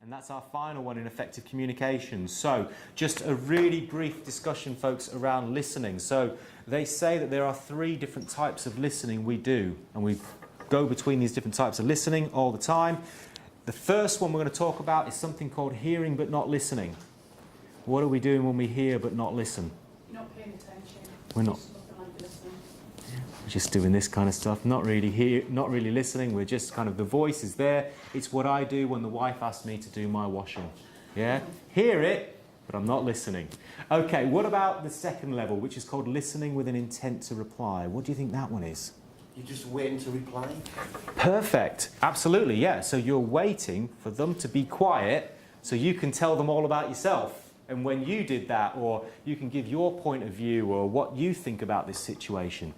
And that's our final one in effective communication. So just a really brief discussion, folks, around listening. So they say that there are 3 different types of listening we do, and we go between these different types of listening all the time. The first one we're going to talk about is something called hearing but not listening. What are we doing when we hear but not listen? You're not paying attention. We're not. We're just doing this kind of stuff, not really listening. We're just kind of, the voice is there. It's what I do when the wife asks me to do my washing. Yeah? Hear it, but I'm not listening. Okay, what about the second level, which is called listening with an intent to reply? What do you think that one is? You're just waiting to reply? Perfect. Absolutely, yeah. So you're waiting for them to be quiet so you can tell them all about yourself. And when you did that, or you can give your point of view or what you think about this situation.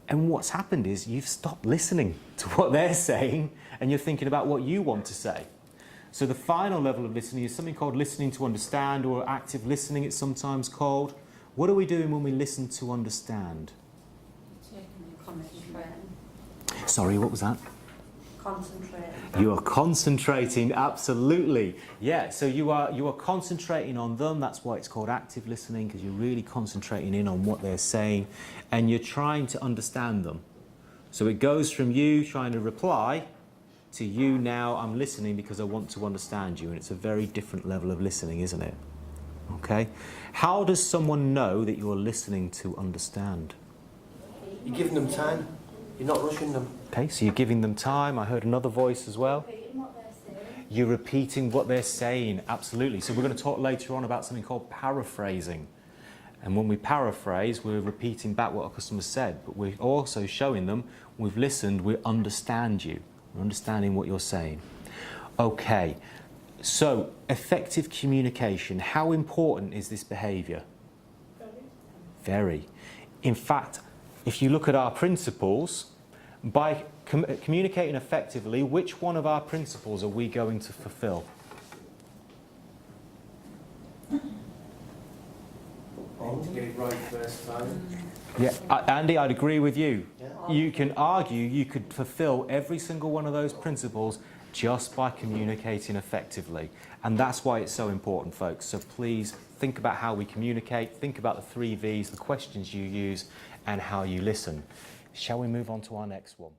And what's happened is you've stopped listening to what they're saying and you're thinking about what you want to say. So the final level of listening is something called listening to understand, or active listening it's sometimes called. What are we doing when we listen to understand? Sorry, what was that? Concentrating. You are concentrating, absolutely. Yeah, so you are concentrating on them. That's why it's called active listening, because you're really concentrating in on what they're saying and you're trying to understand them. So it goes from you trying to reply to you now, I'm listening because I want to understand you, and it's a very different level of listening, isn't it? Okay. How does someone know that you're listening to understand? You're giving them time. You're not rushing them. Okay, so you're giving them time. I heard another voice as well. You're repeating what they're saying, absolutely. So we're going to talk later on about something called paraphrasing. And when we paraphrase, we're repeating back what our customer said, but we're also showing them we've listened, we understand you. We're understanding what you're saying. Okay, so effective communication. How important is this behaviour? Very. In fact, if you look at our principles, by communicating effectively, which one of our principles are we going to fulfill? To get it right first time. Yeah, Andy, I'd agree with you. Yeah. You can argue you could fulfill every single one of those principles just by communicating effectively. And that's why it's so important, folks. So please think about how we communicate, think about the 3 V's, the questions you use, and how you listen. Shall we move on to our next one?